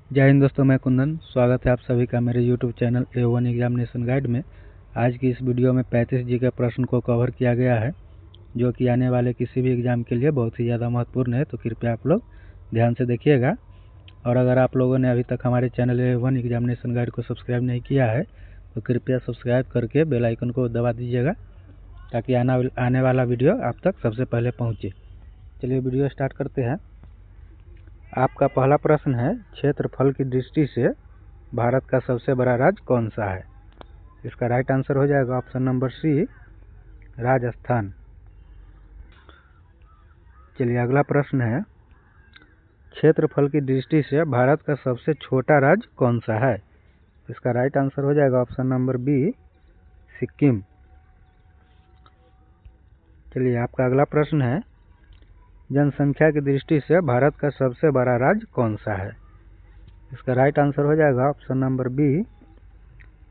जय हिंद दोस्तों, मैं कुंदन। स्वागत है आप सभी का मेरे YouTube channel A1 examination guide में। आज की इस वीडियो में 35 जी के प्रश्न को कवर किया गया है, जो कि आने वाले किसी भी एग्जाम के लिए बहुत ही ज़्यादा महत्वपूर्ण है। तो कृपया आप लोग ध्यान से देखिएगा। और अगर आप लोगों ने अभी तक हमारे चैनल A1 एग्जामिनेशन गाइड को सब्सक्राइब नहीं किया है तो कृपया सब्सक्राइब करके बेल आइकन को दबा दीजिएगा, ताकि आने वाला वीडियो आप तक सबसे पहले पहुँचे। चलिए वीडियो स्टार्ट करते हैं। आपका पहला प्रश्न है, क्षेत्रफल की दृष्टि से भारत का सबसे बड़ा राज्य कौन सा है? इसका राइट आंसर हो जाएगा ऑप्शन नंबर सी, राजस्थान। चलिए अगला प्रश्न है, क्षेत्रफल की दृष्टि से भारत का सबसे छोटा राज्य कौन सा है? इसका राइट आंसर हो जाएगा ऑप्शन नंबर बी, सिक्किम। चलिए आपका अगला प्रश्न है, जनसंख्या की दृष्टि से भारत का सबसे बड़ा राज्य कौन सा है? इसका राइट आंसर हो जाएगा option number B,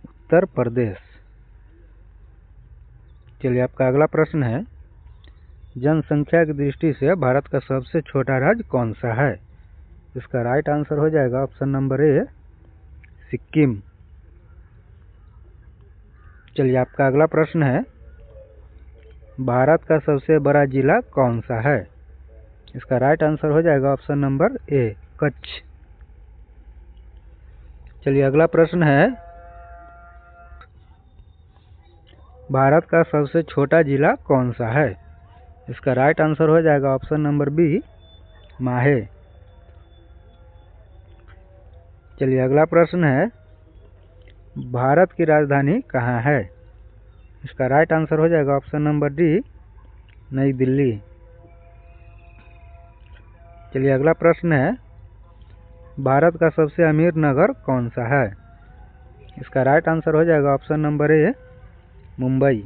Uttar Pradesh. चलिए आपका अगला प्रश्न है, जनसंख्या की दृष्टि से भारत का सबसे छोटा राज्य कौन सा है? इसका राइट आंसर हो जाएगा ऑप्शन नंबर ए, सिक्किम। चलिए आपका अगला प्रश्न है, भारत का सबसे बड़ा जिला कौन सा है? इसका राइट आंसर हो जाएगा ऑप्शन नंबर ए, कच्छ। चलिए अगला प्रश्न है, भारत का सबसे छोटा जिला कौन सा है? इसका राइट आंसर हो जाएगा ऑप्शन नंबर बी, माहे। चलिए अगला प्रश्न है, भारत की राजधानी कहाँ है? इसका राइट आंसर हो जाएगा ऑप्शन नंबर डी, नई दिल्ली। चलिए अगला प्रश्न है, भारत का सबसे अमीर नगर कौन सा है? इसका राइट आंसर हो जाएगा ऑप्शन नंबर ए, मुंबई।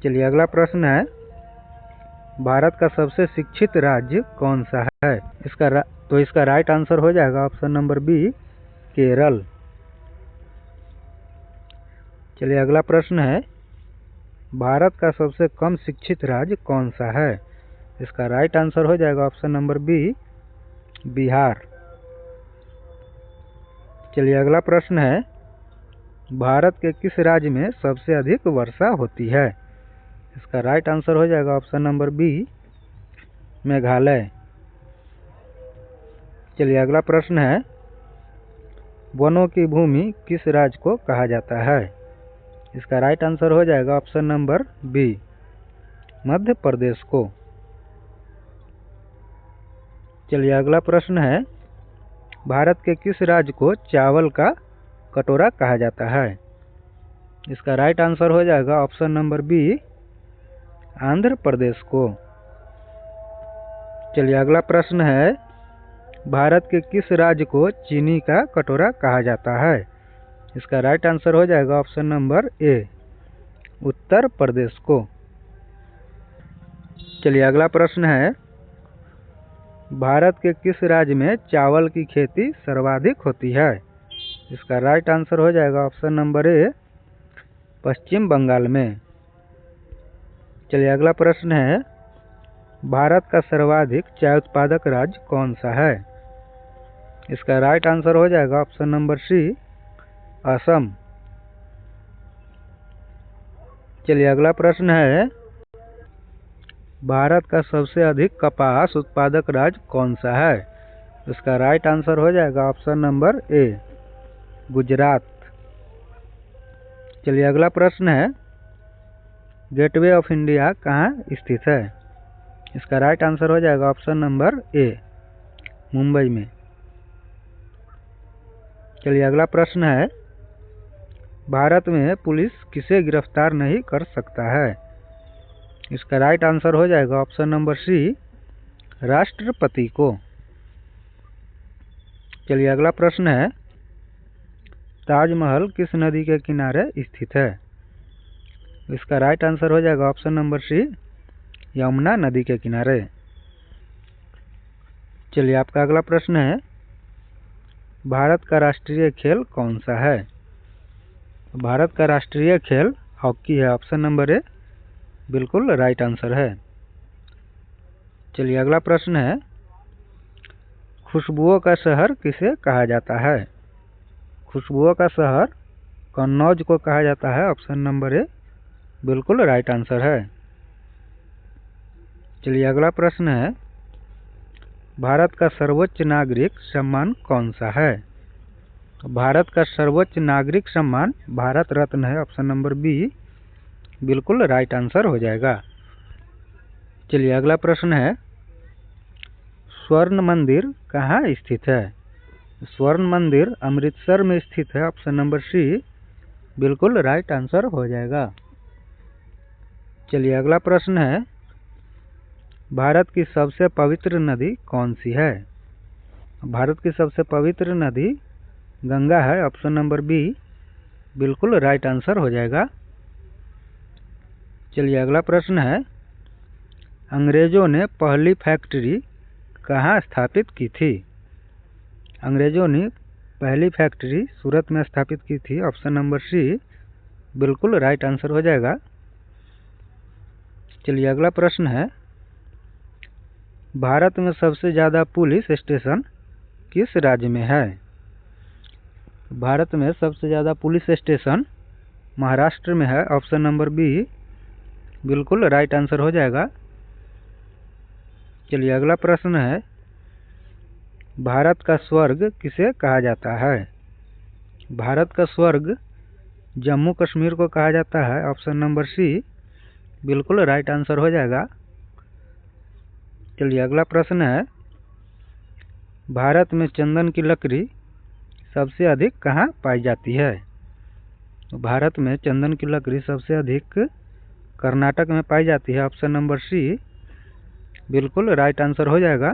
चलिए अगला प्रश्न है, भारत का सबसे शिक्षित राज्य कौन सा है? इसका राइट आंसर हो जाएगा ऑप्शन नंबर बी, केरल। चलिए अगला प्रश्न है, भारत का सबसे कम शिक्षित राज्य कौन सा है? इसका राइट आंसर हो जाएगा ऑप्शन नंबर बी, बिहार। चलिए अगला प्रश्न है, भारत के किस राज्य में सबसे अधिक वर्षा होती है? इसका राइट आंसर हो जाएगा ऑप्शन नंबर बी, मेघालय। चलिए अगला प्रश्न है, वनों की भूमि किस राज्य को कहा जाता है? इसका राइट आंसर हो जाएगा option number B, Madhya Pradesh को। चलिए अगला प्रश्न है, भारत के किस राज्य को चावल का कटोरा कहा जाता है? इसका राइट आंसर हो जाएगा option number B, Andhra Pradesh को। चलिए अगला प्रश्न है, भारत के किस राज्य को चीनी का कटोरा कहा जाता है? इसका राइट आंसर हो जाएगा option number A, Uttar Pradesh को। चलिए अगला प्रश्न है, भारत के किस राज्य में चावल की खेती सर्वाधिक होती है? इसका राइट आंसर हो जाएगा ऑप्शन नंबर ए, पश्चिम बंगाल में। चलिए अगला प्रश्न है, भारत का सर्वाधिक चाय उत्पादक राज्य कौन सा है? इसका राइट आंसर हो जाएगा ऑप्शन नंबर सी, असम। चलिए अगला प्रश्न है, भारत का सबसे अधिक कपास उत्पादक राज्य कौन सा है? इसका राइट आंसर हो जाएगा ऑप्शन नंबर ए, गुजरात। चलिए अगला प्रश्न है, गेटवे ऑफ इंडिया कहाँ स्थित है? इसका राइट आंसर हो जाएगा ऑप्शन नंबर ए, मुंबई में। चलिए अगला प्रश्न है, भारत में पुलिस किसे गिरफ्तार नहीं कर सकता है? इसका राइट आंसर हो जाएगा ऑप्शन नंबर सी, राष्ट्रपति को। चलिए अगला प्रश्न है, ताजमहल किस नदी के किनारे स्थित है? इसका राइट आंसर हो जाएगा ऑप्शन नंबर सी, यमुना नदी के किनारे। चलिए आपका अगला प्रश्न है, भारत का राष्ट्रीय खेल कौन सा है? भारत का राष्ट्रीय खेल हॉकी है, ऑप्शन नंबर ए बिल्कुल राइट आंसर है। चलिए अगला प्रश्न है, खुशबुओं का शहर किसे कहा जाता है? खुशबुओं का शहर कन्नौज को कहा जाता है। ऑप्शन नंबर ए बिल्कुल राइट आंसर है। चलिए अगला प्रश्न है, भारत का सर्वोच्च नागरिक सम्मान कौन सा है? तो भारत का सर्वोच्च नागरिक सम्मान भारत रत्न है। ऑप्शन नंबर बी बिल्कुल राइट आंसर हो जाएगा। चलिए अगला प्रश्न है, स्वर्ण मंदिर कहाँ स्थित है? स्वर्ण मंदिर अमृतसर में स्थित है। ऑप्शन नंबर सी बिल्कुल राइट आंसर हो जाएगा। चलिए अगला प्रश्न है, भारत की सबसे पवित्र नदी कौन सी है? भारत की सबसे पवित्र नदी गंगा है। ऑप्शन नंबर बी बिल्कुल राइट आंसर हो जाएगा। चलिए अगला प्रश्न है, अंग्रेजों ने पहली फैक्ट्री कहाँ स्थापित की थी? अंग्रेजों ने पहली फैक्ट्री सूरत में स्थापित की थी। ऑप्शन नंबर सी बिल्कुल राइट आंसर हो जाएगा। चलिए अगला प्रश्न है, भारत में सबसे ज़्यादा पुलिस स्टेशन किस राज्य में है? भारत में सबसे ज़्यादा पुलिस स्टेशन महाराष्ट्र में है। ऑप्शन नंबर बी बिल्कुल राइट आंसर हो जाएगा। चलिए अगला प्रश्न है, भारत का स्वर्ग किसे कहा जाता है? भारत का स्वर्ग जम्मू कश्मीर को कहा जाता है। ऑप्शन नंबर सी बिल्कुल राइट आंसर हो जाएगा। चलिए अगला प्रश्न है, भारत में चंदन की लकड़ी सबसे अधिक कहाँ पाई जाती है? भारत में चंदन की लकड़ी सबसे अधिक कर्नाटक में पाई जाती है। ऑप्शन नंबर सी बिल्कुल राइट आंसर हो जाएगा।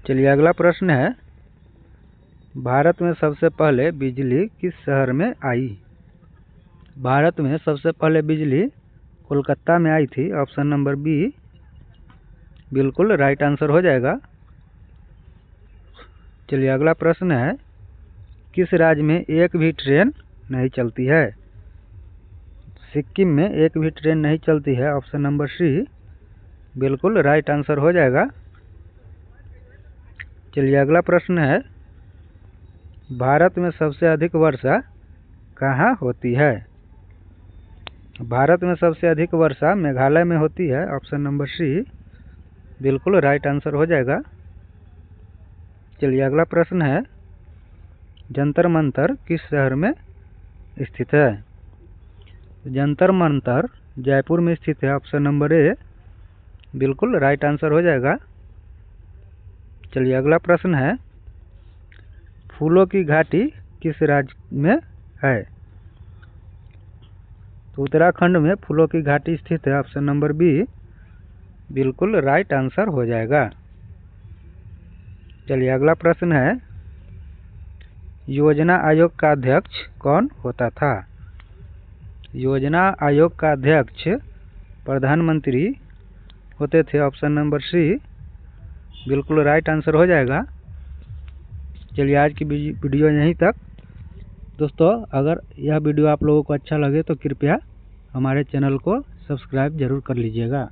चलिए अगला प्रश्न है, भारत में सबसे पहले बिजली किस शहर में आई? भारत में सबसे पहले बिजली कोलकाता में आई थी। ऑप्शन नंबर बी बिल्कुल राइट आंसर हो जाएगा। चलिए अगला प्रश्न है, किस राज्य में एक भी ट्रेन नहीं चलती है? सिक्किम में एक भी ट्रेन नहीं चलती है। ऑप्शन नंबर सी बिल्कुल राइट आंसर हो जाएगा। चलिए अगला प्रश्न है, भारत में सबसे अधिक वर्षा कहाँ होती है? भारत में सबसे अधिक वर्षा मेघालय में होती है। ऑप्शन नंबर सी बिल्कुल राइट आंसर हो जाएगा। चलिए अगला प्रश्न है, जंतर मंतर किस शहर में स्थित है? जंतर मंतर जयपुर में स्थित है। ऑप्शन नंबर ए बिल्कुल राइट आंसर हो जाएगा। चलिए अगला प्रश्न है, फूलों की घाटी किस राज्य में है? तो उत्तराखंड में फूलों की घाटी स्थित है। ऑप्शन नंबर बी बिल्कुल राइट आंसर हो जाएगा। चलिए अगला प्रश्न है, योजना आयोग का अध्यक्ष कौन होता था? योजना आयोग का अध्यक्ष प्रधानमंत्री होते थे। ऑप्शन नंबर सी बिल्कुल राइट आंसर हो जाएगा। चलिए आज की वीडियो यहीं तक। दोस्तों अगर यह वीडियो आप लोगों को अच्छा लगे तो कृपया हमारे चैनल को सब्सक्राइब जरूर कर लीजिएगा।